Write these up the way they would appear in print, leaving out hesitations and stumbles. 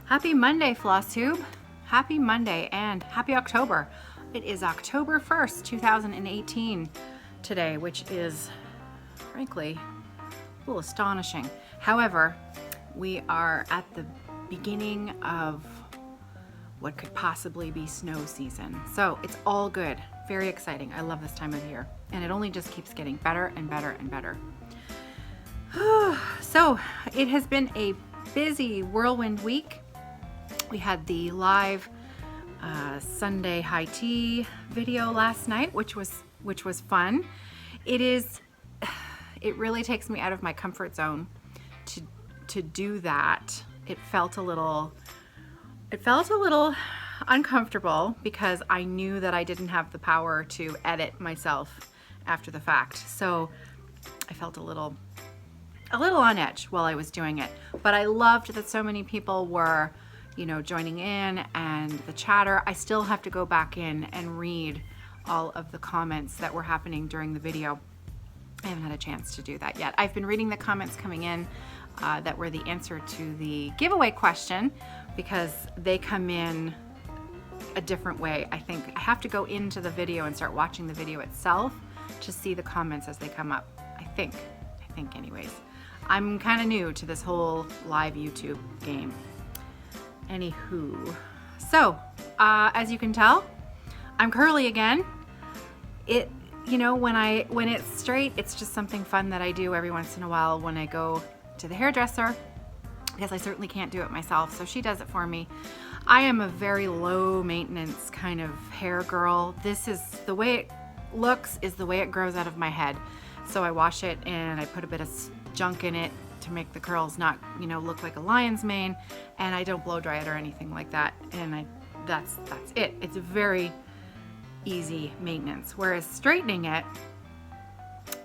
Happy Monday, Flosstube. Happy Monday and happy October. It is October 1st, 2018 today, which is frankly a little astonishing. However, we are at the beginning of what could possibly be snow season. So it's all good. Very exciting. I love this time of year. And it only just keeps getting better and better and better. So it has been a busy whirlwind week. We had the live Sunday high tea video last night, which was fun. It really takes me out of my comfort zone to do that. It felt a little uncomfortable because I knew that I didn't have the power to edit myself after the fact. So I felt a little on edge while I was doing it. But I loved that so many people were, joining in and the chatter. I still have to go back in and read all of the comments that were happening during the video. I haven't had a chance to do that yet. I've been reading the comments coming in that were the answer to the giveaway question, because they come in a different way. I think I have to go into the video and start watching the video itself to see the comments as they come up. I think anyways. I'm kind of new to this whole live YouTube game. Anywho, so as you can tell, I'm curly again. When it's straight, it's just something fun that I do every once in a while when I go to the hairdresser, because I certainly can't do it myself, so she does it for me. I am a very low maintenance kind of hair girl. This is the way it looks, is the way it grows out of my head. So I wash it and I put a bit of junk in it to make the curls not, look like a lion's mane, and I don't blow dry it or anything like that. And that's it. It's very easy maintenance. Whereas straightening it,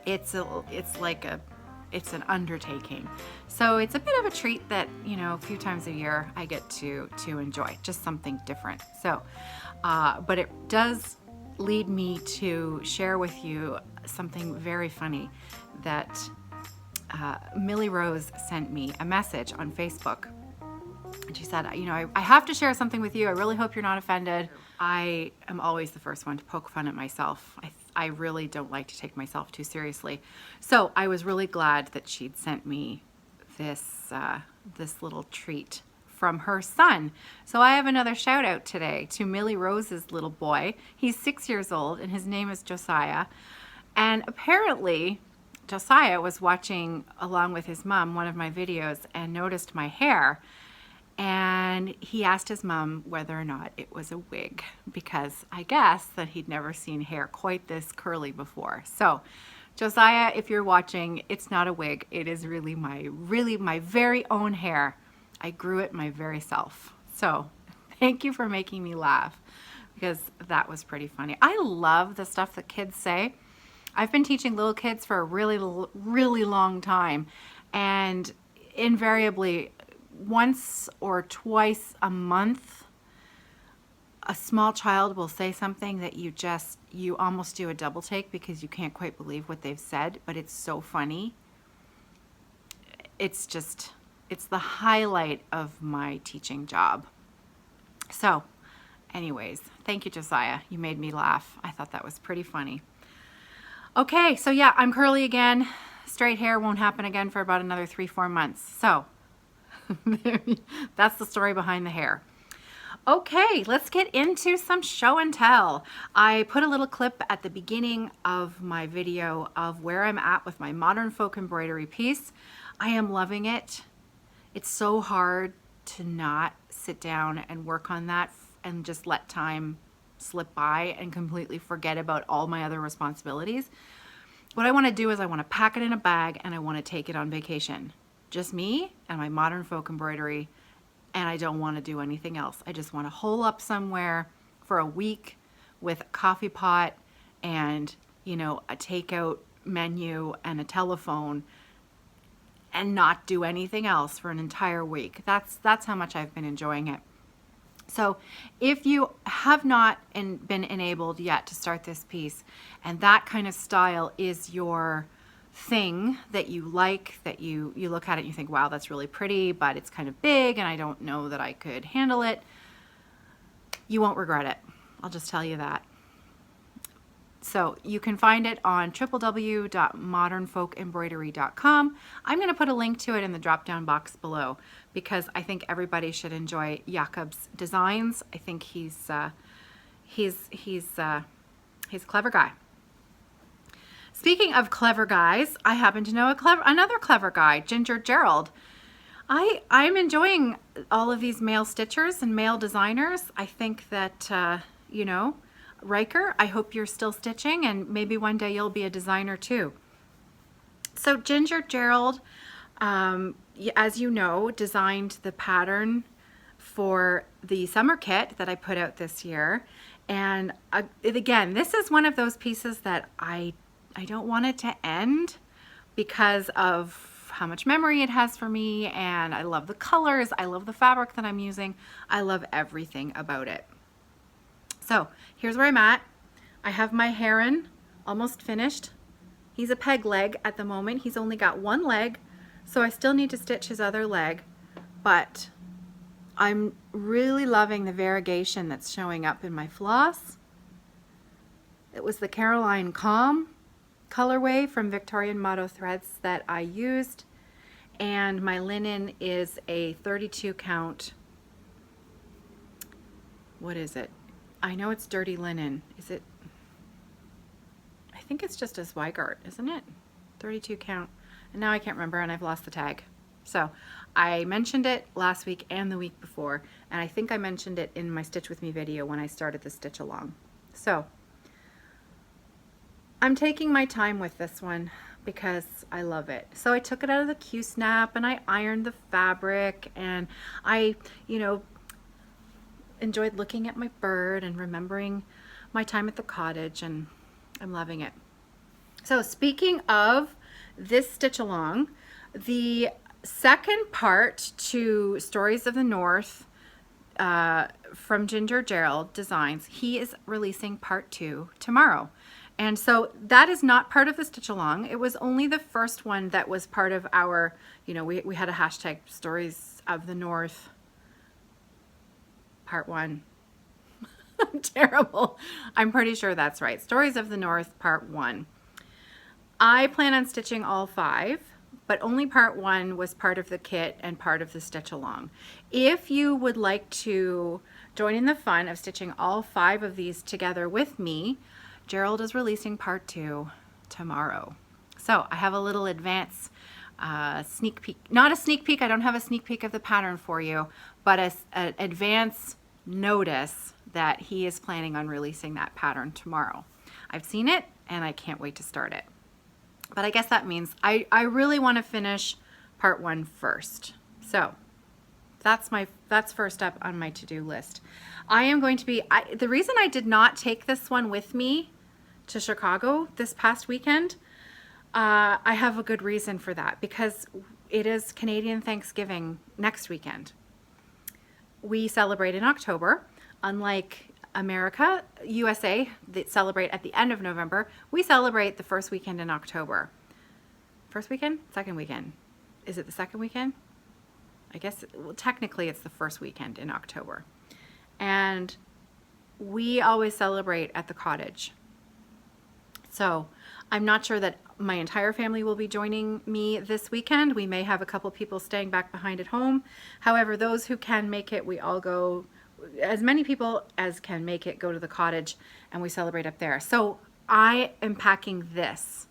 it's an undertaking. So it's a bit of a treat that, a few times a year I get to enjoy, just something different. So, but it does lead me to share with you something very funny that Millie Rose sent me a message on Facebook. And she said, I have to share something with you. I really hope you're not offended. I am always the first one to poke fun at myself. I really don't like to take myself too seriously. So I was really glad that she'd sent me this little treat from her son. So I have another shout out today to Millie Rose's little boy. He's 6 years old and his name is Josiah. And apparently Josiah was watching along with his mom one of my videos and noticed my hair. And he asked his mom whether or not it was a wig, because I guess that he'd never seen hair quite this curly before. So Josiah, if you're watching, it's not a wig. It is really my very own hair. I grew it my very self. So thank you for making me laugh, because that was pretty funny. I love the stuff that kids say. I've been teaching little kids for a really long time, and invariably once or twice a month, a small child will say something that you almost do a double take because you can't quite believe what they've said, but it's so funny. It's the highlight of my teaching job. So anyways, thank you, Josiah. You made me laugh. I thought that was pretty funny. Okay, so yeah, I'm curly again. Straight hair won't happen again for about another 3-4 months. So that's the story behind the hair. Okay, let's get into some show and tell. I put a little clip at the beginning of my video of where I'm at with my modern folk embroidery piece. I am loving it. It's so hard to not sit down and work on that and just let time slip by and completely forget about all my other responsibilities. What I want to do is I want to pack it in a bag and I want to take it on vacation. Just me and my modern folk embroidery, and I don't want to do anything else. I just want to hole up somewhere for a week with a coffee pot and, a takeout menu and a telephone, and not do anything else for an entire week. That's how much I've been enjoying it. So if you have not been enabled yet to start this piece, and that kind of style is your thing that you like, that you look at it and you think, wow, that's really pretty, but it's kind of big and I don't know that I could handle it, you won't regret it. I'll just tell you that. So you can find it on www.modernfolkembroidery.com. I'm going to put a link to it in the drop down box below because I think everybody should enjoy Jakob's designs. I think he's a clever guy. Speaking of clever guys, I happen to know another clever guy, Ginger Gerald. I'm enjoying all of these male stitchers and male designers. I think that, you know, Riker, I hope you're still stitching and maybe one day you'll be a designer too. So Ginger Gerald, as you know, designed the pattern for the summer kit that I put out this year. And again, this is one of those pieces that I don't want it to end because of how much memory it has for me, and I love the colors, I love the fabric that I'm using, I love everything about it. So here's where I'm at. I have my heron almost finished. He's a peg leg at the moment. He's only got one leg, so I still need to stitch his other leg, but I'm really loving the variegation that's showing up in my floss. It was the Caroline Calm colorway from Victorian Motto Threads that I used, and my linen is a 32 count. What is it? I know it's dirty linen. Is it? I think it's just a Zweigart, isn't it? 32 count. And now I can't remember and I've lost the tag. So I mentioned it last week and the week before, and I think I mentioned it in my Stitch With Me video when I started the stitch along. So I'm taking my time with this one because I love it. So I took it out of the Q-snap and I ironed the fabric, and I, you know, enjoyed looking at my bird and remembering my time at the cottage, and I'm loving it. So speaking of this stitch along, the second part to Stories of the North from Ginger Gerald Designs, he is releasing part 2 tomorrow. And so that is not part of the stitch along. It was only the first one that was part of our, you know, we had a hashtag Stories of the North part 1. I'm terrible. I'm pretty sure that's right. Stories of the North part 1. I plan on stitching all 5, but only part 1 was part of the kit and part of the stitch along. If you would like to join in the fun of stitching all 5 of these together with me, Gerald is releasing part 2 tomorrow. So I have a little advance sneak peek. Not a sneak peek, I don't have a sneak peek of the pattern for you, but an advance notice that he is planning on releasing that pattern tomorrow. I've seen it and I can't wait to start it. But I guess that means I really want to finish part 1 first. So that's first up on my to-do list. I am going to be, the reason I did not take this one with me to Chicago this past weekend, I have a good reason for that, because it is Canadian Thanksgiving next weekend. We celebrate in October, unlike America, USA, that celebrate at the end of November. We celebrate the first weekend in October. First weekend? Second weekend? Is it the second weekend? I guess, well, technically it's the first weekend in October. And we always celebrate at the cottage. So I'm not sure that my entire family will be joining me this weekend. We may have a couple people staying back behind at home. However, those who can make it, we all go, as many people as can make it, go to the cottage and we celebrate up there. So I am packing this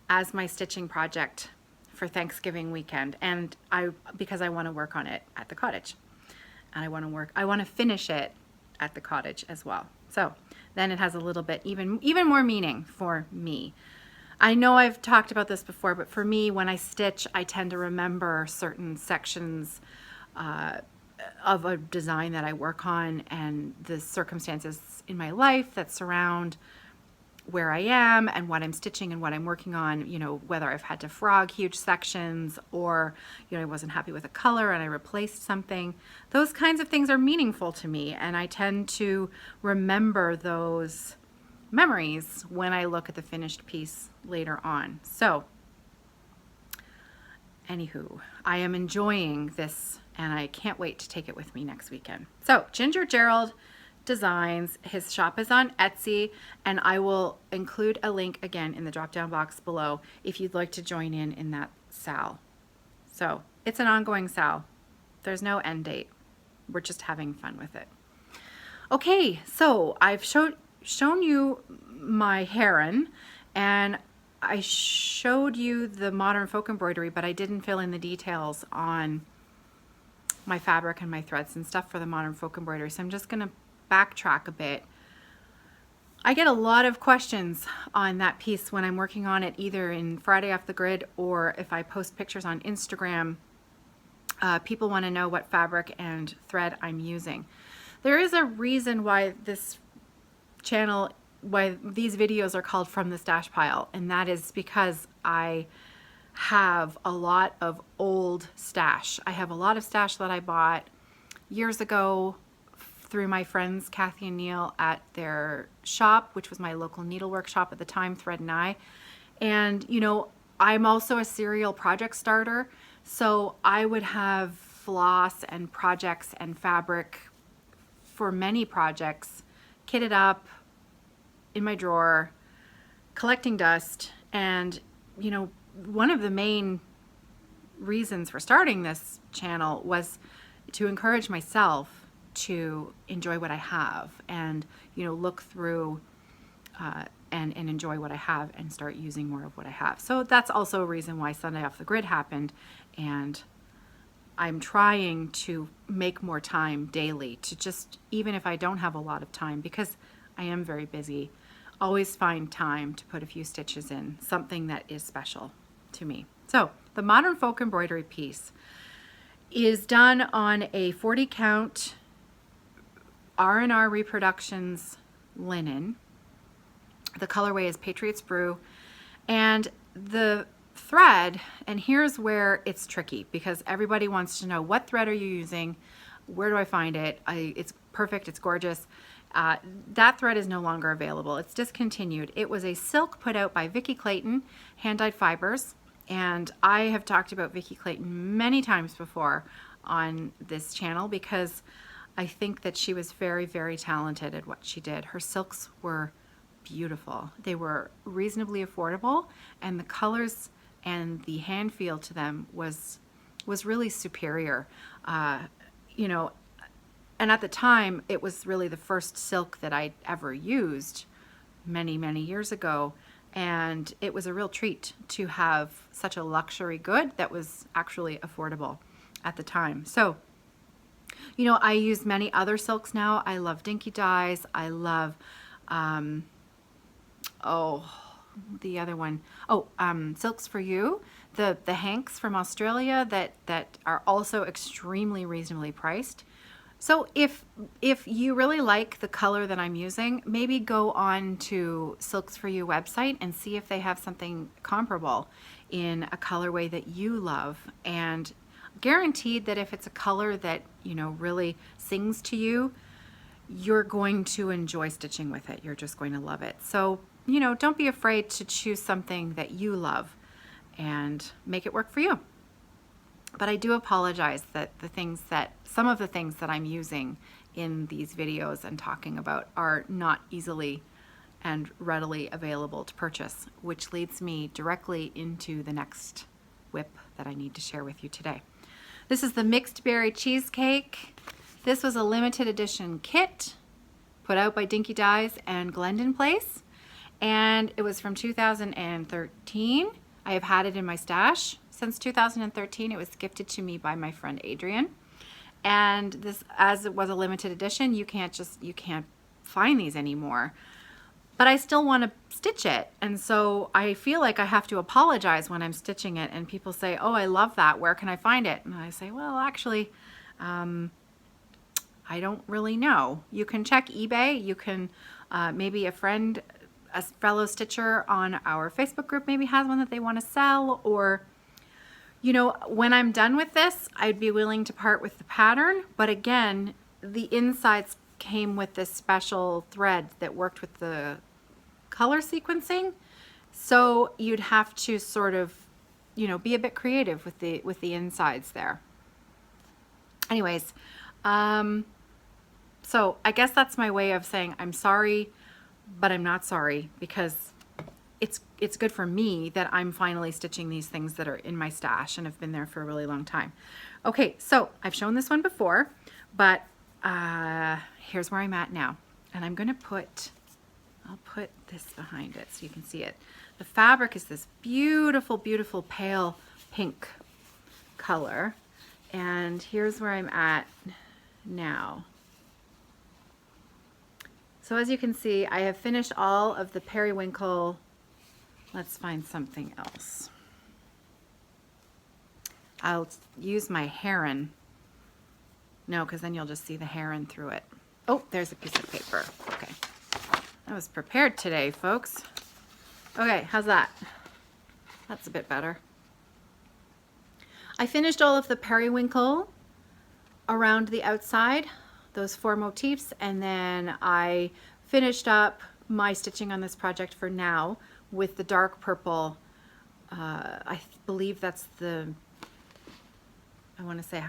as my stitching project for Thanksgiving weekend, and because I want to work on it at the cottage, and I want to finish it at the cottage as well. So then it has a little bit even more meaning for me. I know I've talked about this before, but for me, when I stitch, I tend to remember certain sections of a design that I work on and the circumstances in my life that surround where I am and what I'm stitching and what I'm working on, you know, whether I've had to frog huge sections or, you know, I wasn't happy with a color and I replaced something. Those kinds of things are meaningful to me, and I tend to remember those memories when I look at the finished piece later on. So Anywho, I am enjoying this and I can't wait to take it with me next weekend. So Ginger Gerald Designs, his shop is on Etsy, and I will include a link again in the drop down box below if you'd like to join in that sale. So it's an ongoing sale. There's no end date. We're just having fun with it. Okay, so I've shown you my heron, and I showed you the modern folk embroidery, but I didn't fill in the details on my fabric and my threads and stuff for the modern folk embroidery. So I'm just gonna backtrack a bit. I get a lot of questions on that piece when I'm working on it, either in Friday Off the Grid or if I post pictures on Instagram. People want to know what fabric and thread I'm using. There is a reason why this channel, why these videos are called From the Stash Pile, and that is because I have a lot of old stash. I have a lot of stash that I bought years ago through my friends Kathy and Neil at their shop, which was my local needlework shop at the time, Thread and I. And you know, I'm also a serial project starter, so I would have floss and projects and fabric for many projects kitted up in my drawer, collecting dust. And you know, one of the main reasons for starting this channel was to encourage myself to enjoy what I have, and you know, look through and enjoy what I have and start using more of what I have. So that's also a reason why Sunday Off the Grid happened, and I'm trying to make more time daily to just, even if I don't have a lot of time, because I am very busy, always find time to put a few stitches in, something that is special to me. So the modern folk embroidery piece is done on a 40 count R&R Reproductions linen. The colorway is Patriot's Brew, and the thread, and here's where it's tricky because everybody wants to know, what thread are you using? Where do I find it? It's perfect, it's gorgeous. That thread is no longer available. It's discontinued. It was a silk put out by Vicki Clayton, Hand Dyed Fibers, and I have talked about Vicki Clayton many times before on this channel because I think that she was very, very talented at what she did. Her silks were beautiful. They were reasonably affordable, and the colors and the hand feel to them was really superior. You know, and at the time, it was really the first silk that I ever used many, many years ago, and it was a real treat to have such a luxury good that was actually affordable at the time. So, you know, I use many other silks now. I love Dinky dyes. I love, the other one. Silks for You, the Hanks from Australia that are also extremely reasonably priced. So if you really like the color that I'm using, maybe go on to Silks for You website and see if they have something comparable in a colorway that you love, and guaranteed that if it's a color that, you know, really sings to you, you're going to enjoy stitching with it. You're just going to love it. So, you know, don't be afraid to choose something that you love and make it work for you. But I do apologize that some of the things that I'm using in these videos and talking about are not easily and readily available to purchase, which leads me directly into the next whip that I need to share with you today. This is the Mixed Berry Cheesecake. This was a limited edition kit put out by Dinky Dyes and Glendon Place, and it was from 2013. I have had it in my stash since 2013. It was gifted to me by my friend Adrian, and this, as it was a limited edition, you can't find these anymore. But I still want to stitch it, and so I feel like I have to apologize when I'm stitching it and people say, oh, I love that, where can I find it? And I say, well, actually, I don't really know. You can check eBay. You can, maybe a friend, a fellow stitcher on our Facebook group maybe has one that they want to sell, or, you know, when I'm done with this, I'd be willing to part with the pattern, but again, the insides came with this special thread that worked with the color sequencing, so you'd have to sort of you know, be a bit creative with the insides there. Anyways, so I guess that's my way of saying I'm sorry, but I'm not sorry, because it's good for me that I'm finally stitching these things that are in my stash and have been there for a really long time. Okay, so I've shown this one before, but here's where I'm at now. And I'm gonna I'll put this behind it so you can see it. The fabric is this beautiful, beautiful pale pink color. And here's where I'm at now. So as you can see, I have finished all of the periwinkle. Let's find something else. I'll use my heron. No, because then you'll just see the heron through it. Oh, there's a piece of paper. Okay. I was prepared today, folks. Okay, how's that? That's a bit better. I finished all of the periwinkle around the outside, those 4 motifs, and then I finished up my stitching on this project for now with the dark purple. I believe that's the, I want to say,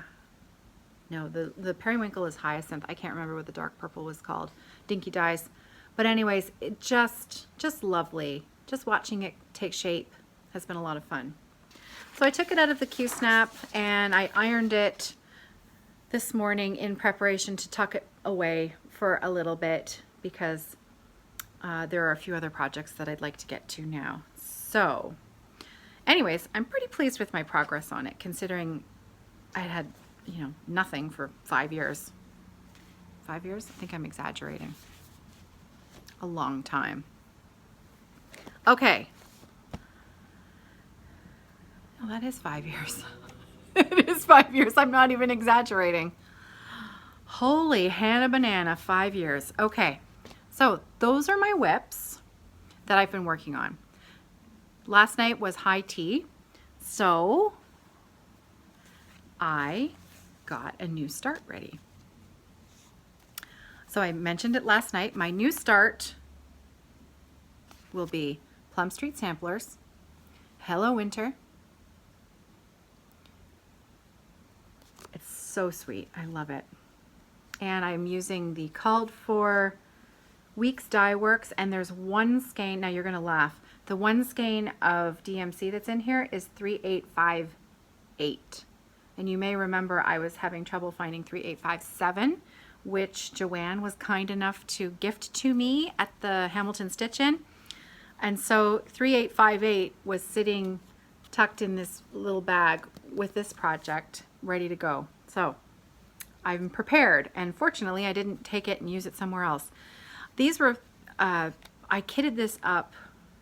no, the periwinkle is hyacinth. I can't remember what the dark purple was called. Dinky dyes. But anyways, it just lovely. Just watching it take shape has been a lot of fun. So I took it out of the Q-snap and I ironed it this morning in preparation to tuck it away for a little bit, because there are a few other projects that I'd like to get to now. So anyways, I'm pretty pleased with my progress on it, considering I had, you know, nothing for 5 years. 5 years? I think I'm exaggerating. A long time. Okay. Oh, that is 5 years. It is 5 years. I'm not even exaggerating. Holy Hannah Banana, 5 years. Okay. So those are my whips that I've been working on. Last night was high tea. So I got a new start ready. So I mentioned it last night. My new start will be Plum Street Samplers, Hello Winter. It's so sweet. I love it. And I'm using the called for Weeks Dye Works, and there's one skein. Now you're going to laugh. The one skein of DMC that's in here is 3858. And you may remember I was having trouble finding 3857, which Joanne was kind enough to gift to me at the Hamilton Stitch-In. And so 3858 was sitting tucked in this little bag with this project ready to go. So I'm prepared, and fortunately I didn't take it and use it somewhere else. These were, I kitted this up,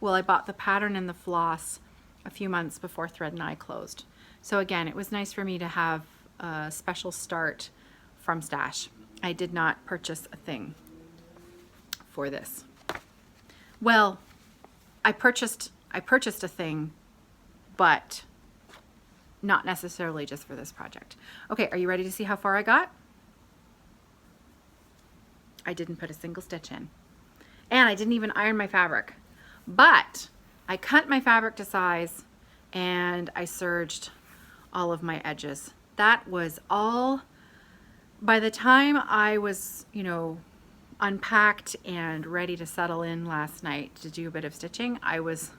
well, I bought the pattern and the floss a few months before Thread and I closed. So again, it was nice for me to have a special start from Stash. I did not purchase a thing for this. Well, I purchased a thing, but not necessarily just for this project. Okay, are you ready to see how far I got? I didn't put a single stitch in. And I didn't even iron my fabric. But I cut my fabric to size and I serged all of my edges. That was all. By the time I was, you know, unpacked and ready to settle in last night to do a bit of stitching, I was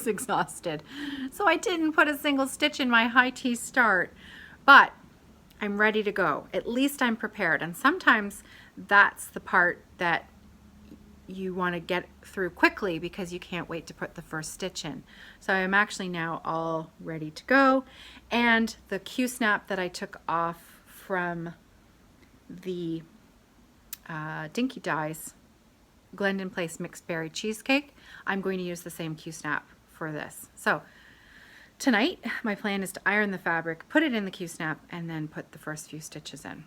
exhausted. So I didn't put a single stitch in my high tea start, but I'm ready to go. At least I'm prepared. And sometimes that's the part that you want to get through quickly because you can't wait to put the first stitch in. So I'm actually now all ready to go. And the Q-snap that I took off from the Dinky Dyes Glendon Place Mixed Berry Cheesecake, I'm going to use the same Q-snap for this. So tonight my plan is to iron the fabric, put it in the Q-snap, and then put the first few stitches in.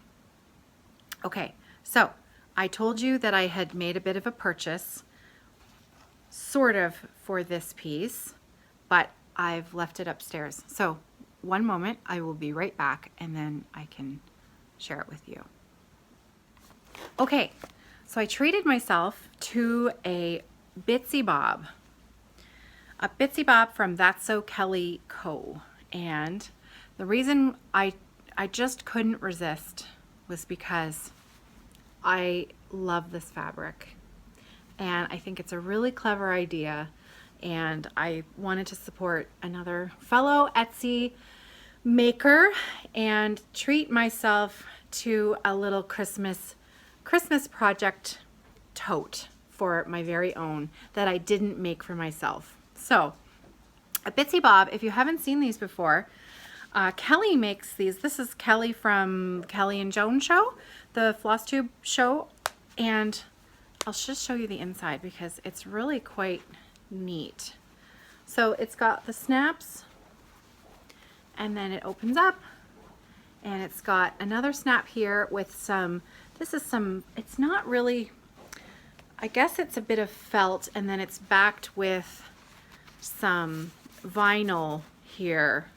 Okay, so I told you that I had made a bit of a purchase, sort of, for this piece, but I've left it upstairs. So one moment, I will be right back, and then I can share it with you. Okay, so I treated myself to a Bitzy Bob. a Bitzy Bob from That's So Kelly Co. And the reason I just couldn't resist was because I love this fabric and I think it's a really clever idea, and I wanted to support another fellow Etsy maker and treat myself to a little Christmas project tote for my very own that I didn't make for myself. So a Bitzy Bob, if you haven't seen these before, Kelly makes these. This is Kelly from Kelly and Joan show, the Flosstube show, and I'll just show you the inside because it's really quite neat. So it's got the snaps, and then it opens up, and it's got another snap here with some, this is some, it's not really, I guess it's a bit of felt, and then it's backed with some vinyl here,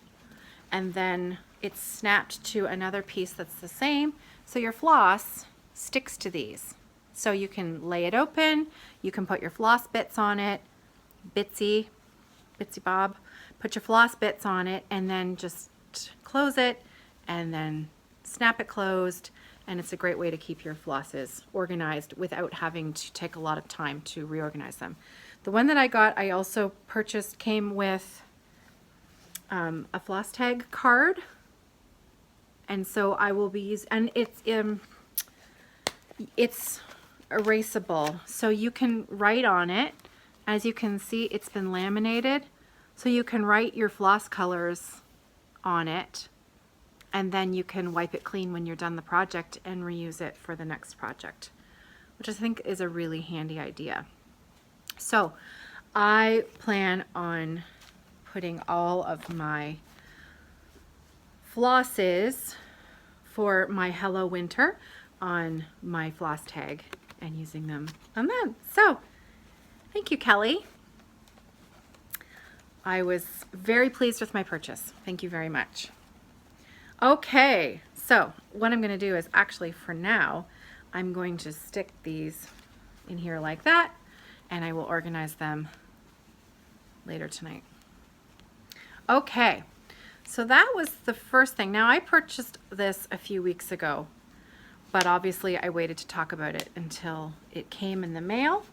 and then it's snapped to another piece that's the same, so your floss sticks to these. So you can lay it open, you can put your floss bits on it, Bitzy Bob, put your floss bits on it, and then just close it, and then snap it closed, and it's a great way to keep your flosses organized without having to take a lot of time to reorganize them. The one that I got, I also purchased, came with a floss tag card, and so I will be using, and it's erasable, so you can write on it. As you can see, it's been laminated, so you can write your floss colors on it, and then you can wipe it clean when you're done the project and reuse it for the next project, which I think is a really handy idea. So I plan on putting all of my flosses for my Hello Winter on my floss tag and using them on them. So thank you, Kelly. I was very pleased with my purchase. Thank you very much. Okay, so what I'm going to do is actually, for now, I'm going to stick these in here like that, and I will organize them later tonight. Okay, so that was the first thing. Now, I purchased this a few weeks ago, but obviously I waited to talk about it until it came in the mail.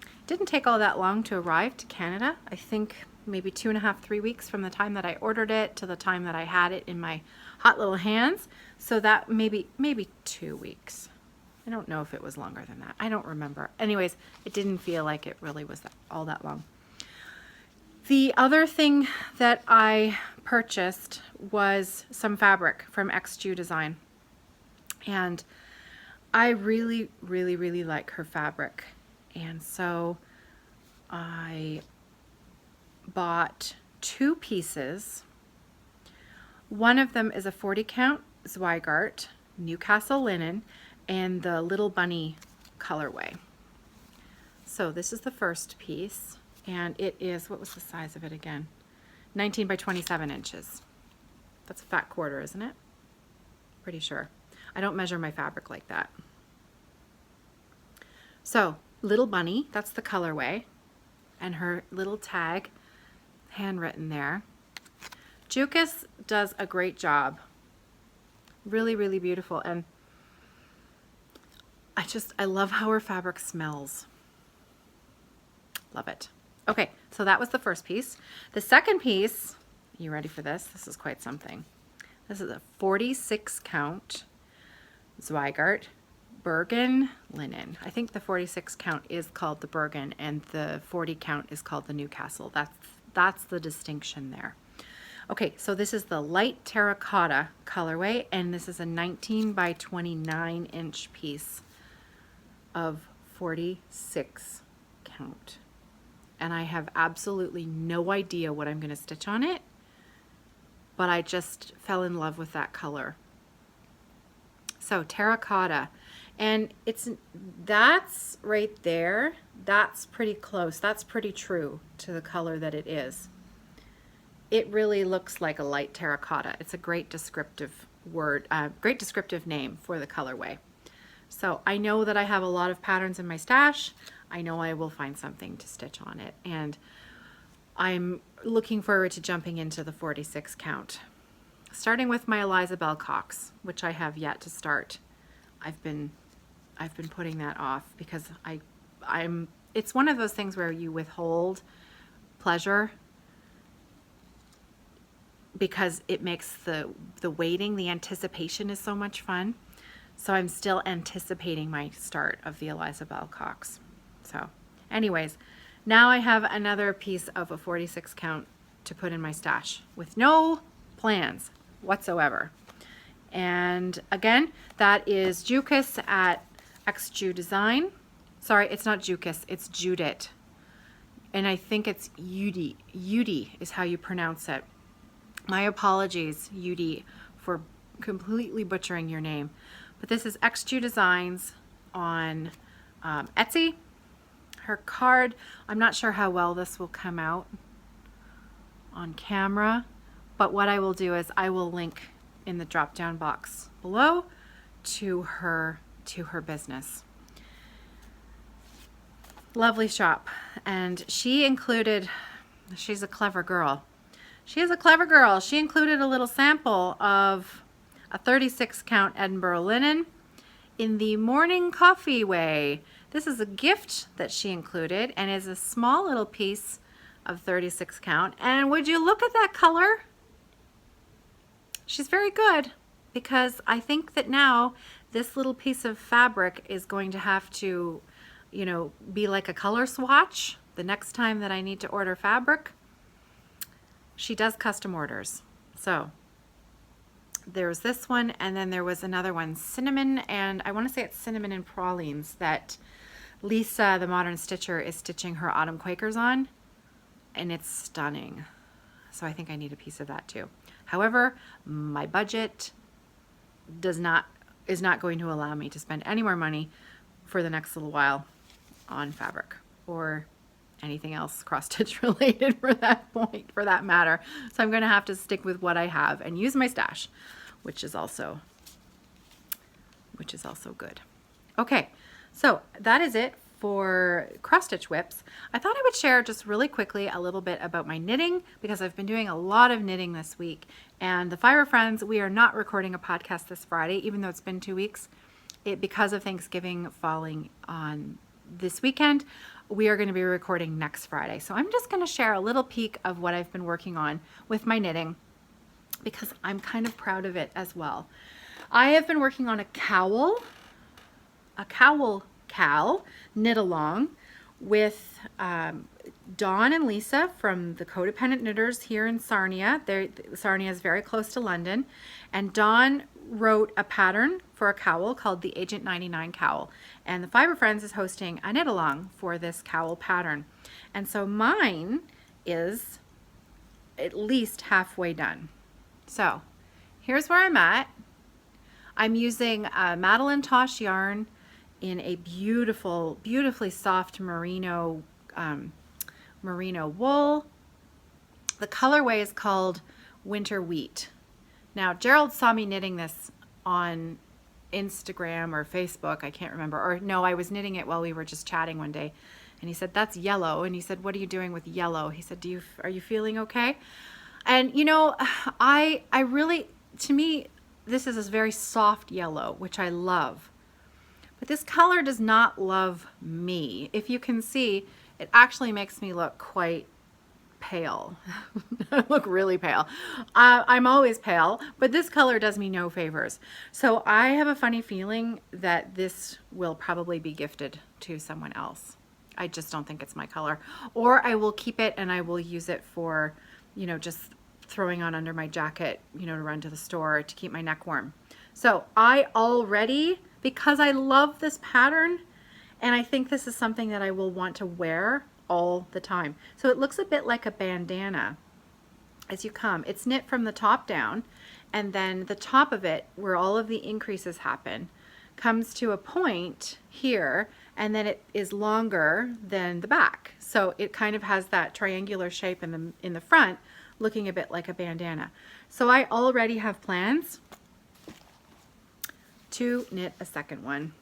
It didn't take all that long to arrive to Canada. I think maybe 2.5, 3 weeks from the time that I ordered it to the time that I had it in my hot little hands. So that maybe 2 weeks. I don't know if it was longer than that. I don't remember. Anyways, it didn't feel like it really was all that long. The other thing that I purchased was some fabric from XJudesigns. And I really, really, really like her fabric. And so I bought 2 pieces. One of them is a 40 count Zweigart Newcastle linen and the Little Bunny colorway. So this is the first piece, and it is, what was the size of it again? 19 by 27 inches. That's a fat quarter, isn't it? Pretty sure. I don't measure my fabric like that. So Little Bunny, that's the colorway, and her little tag handwritten there. Jukas does a great job. Really, really beautiful, and I love how her fabric smells. Love it. Okay, so that was the first piece. The second piece, you ready for this? This is quite something. This is a 46 count Zweigart Bergen linen. I think the 46 count is called the Bergen and the 40 count is called the Newcastle. That's the distinction there. Okay, so this is the light terracotta colorway, and this is a 19 by 29 inch piece of 46 count. And I have absolutely no idea what I'm going to stitch on it, but I just fell in love with that color. So terracotta, and that's right there. That's pretty close. That's pretty true to the color that it is. It really looks like a light terracotta. It's a great descriptive word, great descriptive name for the colorway. So I know that I have a lot of patterns in my stash. I know I will find something to stitch on it. And I'm looking forward to jumping into the 46 count. Starting with my Eliza Bell Cox, which I have yet to start. I've been putting that off because it's one of those things where you withhold pleasure because it makes the waiting, the anticipation is so much fun. So I'm still anticipating my start of the Eliza Bell Cox. So anyways, now I have another piece of a 46 count to put in my stash with no plans whatsoever. And again, that is Jukas at XJudesign. Sorry, it's not Jukas, it's Judit. And I think it's Yudi. Yudi is how you pronounce it. My apologies, Yudi, for completely butchering your name. But this is XJudesigns on Etsy. Her card, I'm not sure how well this will come out on camera, but what I will do is I will link in the drop down box below to her business. Lovely shop. And she included, she's a clever girl. She is a clever girl. She included a little sample of a 36 count Edinburgh linen in the morning coffee way. This is a gift that she included and is a small little piece of 36 count. And would you look at that color? She's very good, because I think that now this little piece of fabric is going to have to, you know, be like a color swatch the next time that I need to order fabric. She does custom orders. So there's this one, and then there was another one, cinnamon, and I want to say it's cinnamon and pralines, that Lisa, the Modern Stitcher, is stitching her Autumn Quakers on, and it's stunning. So I think I need a piece of that too. However, my budget is not going to allow me to spend any more money for the next little while on fabric or anything else cross-stitch related for that matter. So I'm going to have to stick with what I have and use my stash, which is also good. Okay, so that is it for cross-stitch whips. I thought I would share just really quickly a little bit about my knitting, because I've been doing a lot of knitting this week. And the Fiber Friends, we are not recording a podcast this Friday, even though it's been 2 weeks. Because of Thanksgiving falling on this weekend, we are going to be recording next Friday. So I'm just going to share a little peek of what I've been working on with my knitting, because I'm kind of proud of it as well. I have been working on a cowl knit along with Dawn and Lisa from the Codependent Knitters here in Sarnia. Sarnia is very close to London, and Dawn wrote a pattern for a cowl called the Agent 99 cowl, and the Fiber Friends is hosting a knit along for this cowl pattern. And so mine is at least halfway done. So here's where I'm at. I'm using Madeline Tosh yarn in a beautifully soft merino wool. The colorway is called Winter Wheat. Now, Gerald saw me knitting this on Instagram or Facebook, I can't remember, or no, I was knitting it while we were just chatting one day, and he said, "That's yellow," and he said, "What are you doing with yellow?" He said, "Are you feeling okay?" And you know, I really, to me, this is a very soft yellow, which I love. But this color does not love me. If you can see, it actually makes me look quite pale. I look really pale. I'm always pale, but this color does me no favors. So I have a funny feeling that this will probably be gifted to someone else. I just don't think it's my color. Or I will keep it and I will use it for, you know, just throwing on under my jacket, you know, to run to the store to keep my neck warm. So I already, because I love this pattern, and I think this is something that I will want to wear all the time. So it looks a bit like a bandana as you come. It's knit from the top down, and then the top of it, where all of the increases happen, comes to a point here, and then it is longer than the back. So it kind of has that triangular shape in the front, looking a bit like a bandana. So I already have plans to knit a second one.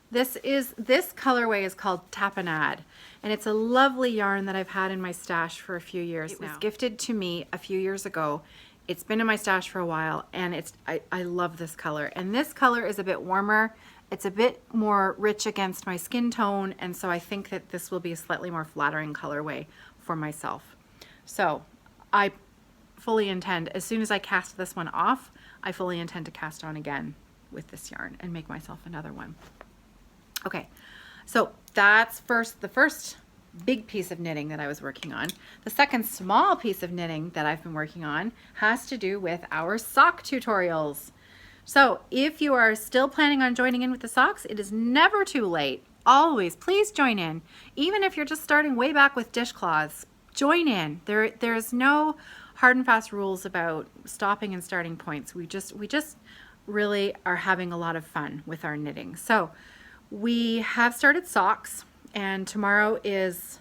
This colorway is called Tapenade, and it's a lovely yarn that I've had in my stash for a few years now. It was gifted to me a few years ago. It's been in my stash for a while, and I love this color. And this color is a bit warmer. It's a bit more rich against my skin tone, and so I think that this will be a slightly more flattering colorway for myself. So I fully intend, as soon as I cast this one off, I fully intend to cast on again with this yarn and make myself another one. Okay, so that's the first big piece of knitting that I was working on. The second small piece of knitting that I've been working on has to do with our sock tutorials. So if you are still planning on joining in with the socks, it is never too late. Always, please join in. Even if you're just starting way back with dishcloths, join in. There's no hard and fast rules about stopping and starting points. We just really are having a lot of fun with our knitting. So we have started socks, and tomorrow is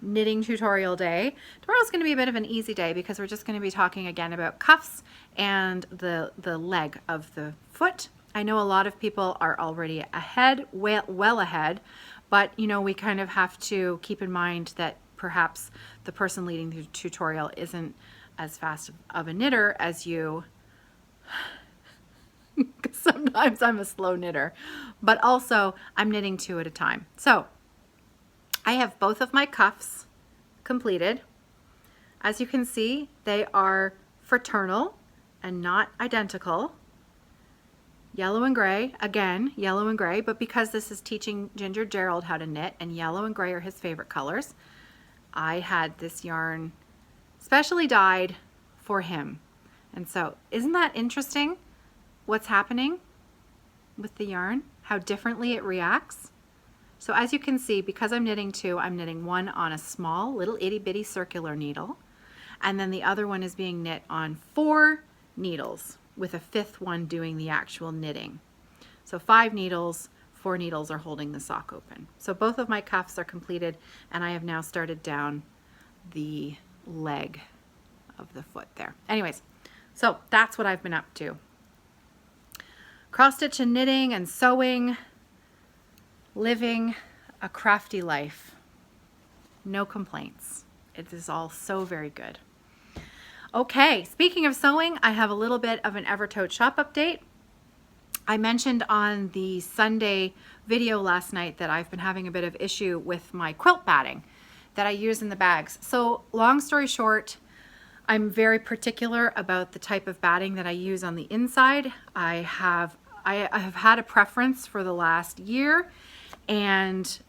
knitting tutorial day. Tomorrow's going to be a bit of an easy day because we're just going to be talking again about cuffs and the leg of the foot. I know a lot of people are already ahead, well ahead, but you know, we kind of have to keep in mind that perhaps the person leading the tutorial isn't as fast of a knitter as you. Sometimes I'm a slow knitter, but also I'm knitting 2 at a time. So I have both of my cuffs completed. As you can see, they are fraternal and not identical. Yellow and gray, again, yellow and gray, but because this is teaching Ginger Gerald how to knit and yellow and gray are his favorite colors, I had this yarn specially dyed for him. And so, isn't that interesting what's happening with the yarn? How differently it reacts? So as you can see, because I'm knitting 2, I'm knitting one on a small little itty bitty circular needle, and then the other one is being knit on 4 needles, with a 5th one doing the actual knitting. So 5 needles, 4 needles are holding the sock open. So both of my cuffs are completed, and I have now started down the leg of the foot there. Anyways, so that's what I've been up to. Cross stitch and knitting and sewing, living a crafty life. No complaints. It is all so very good. Okay, speaking of sewing, I have a little bit of an Evertote shop update. I mentioned on the Sunday video last night that I've been having a bit of issue with my quilt batting that I use in the bags. So long story short, I'm very particular about the type of batting that I use on the inside. I have had a preference for the last year, and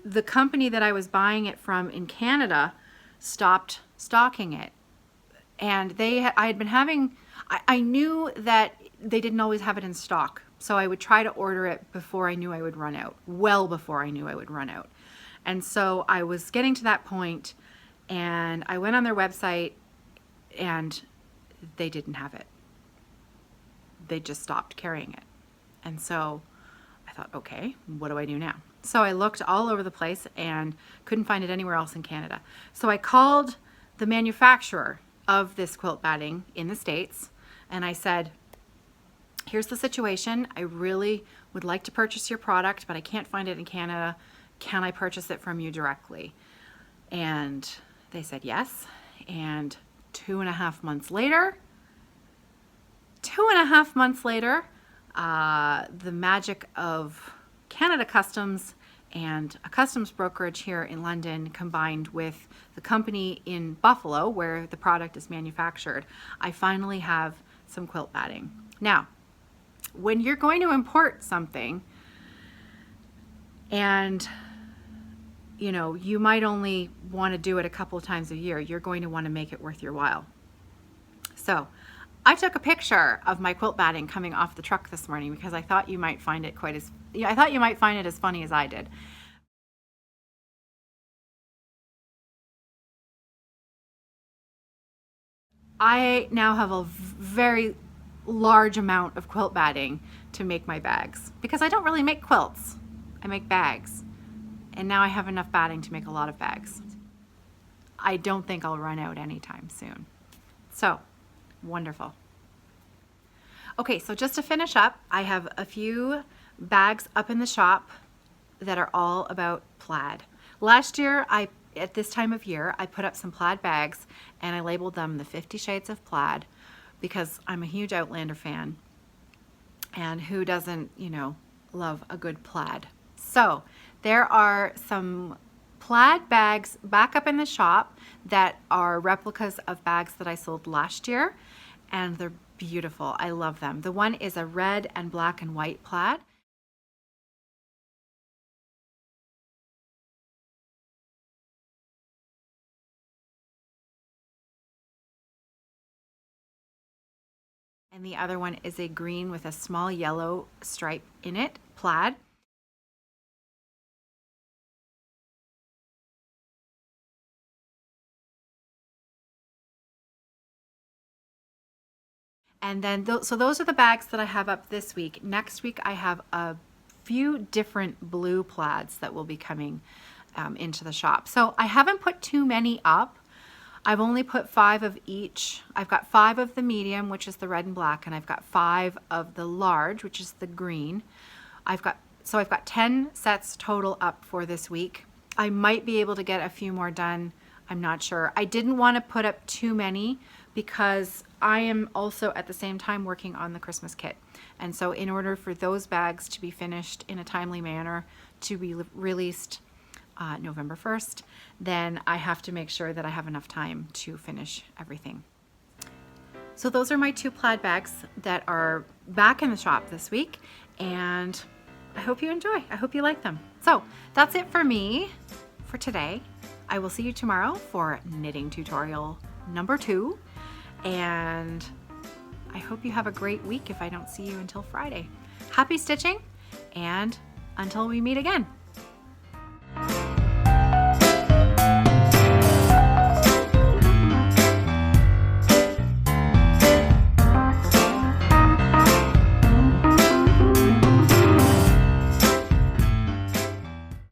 the company that I was buying it from in Canada stopped stocking it. And I had been having, I knew that they didn't always have it in stock. So I would try to order it before I knew I would run out, well before I knew I would run out. And so I was getting to that point, and I went on their website and they didn't have it. They just stopped carrying it. And so I thought, okay, what do I do now? So I looked all over the place and couldn't find it anywhere else in Canada. So I called the manufacturer of this quilt batting in the States, and I said, here's the situation. I really would like to purchase your product, but I can't find it in Canada. Can I purchase it from you directly? And they said yes. And 2.5 months later, the magic of Canada Customs and a customs brokerage here in London combined with the company in Buffalo where the product is manufactured, I finally have some quilt batting. Now, when you're going to import something and you know, you might only want to do it a couple of times a year, you're going to want to make it worth your while. So I took a picture of my quilt batting coming off the truck this morning because I thought you might find it as funny as I did. I now have a very large amount of quilt batting to make my bags because I don't really make quilts. I make bags. And now I have enough batting to make a lot of bags. I don't think I'll run out anytime soon. So, wonderful. Okay, so just to finish up, I have a few bags up in the shop that are all about plaid. Last year, at this time of year, I put up some plaid bags and I labeled them the 50 Shades of Plaid because I'm a huge Outlander fan. And who doesn't, you know, love a good plaid? So there are some plaid bags back up in the shop that are replicas of bags that I sold last year, and they're beautiful. I love them. The one is a red and black and white plaid. And the other one is a green with a small yellow stripe in it, plaid. And then, so those are the bags that I have up this week. Next week, I have a few different blue plaids that will be coming into the shop. So I haven't put too many up. I've only put 5 of each. I've got 5 of the medium, which is the red and black, and I've got 5 of the large, which is the green. I've got 10 sets total up for this week. I might be able to get a few more done. I'm not sure. I didn't want to put up too many because I am also at the same time working on the Christmas kit. And so in order for those bags to be finished in a timely manner to be released November 1st, then I have to make sure that I have enough time to finish everything. So those are my 2 plaid bags that are back in the shop this week, and I hope you enjoy. I hope you like them. So that's it for me for today. I will see you tomorrow for knitting tutorial number 2, and I hope you have a great week if I don't see you until Friday. Happy stitching, and until we meet again.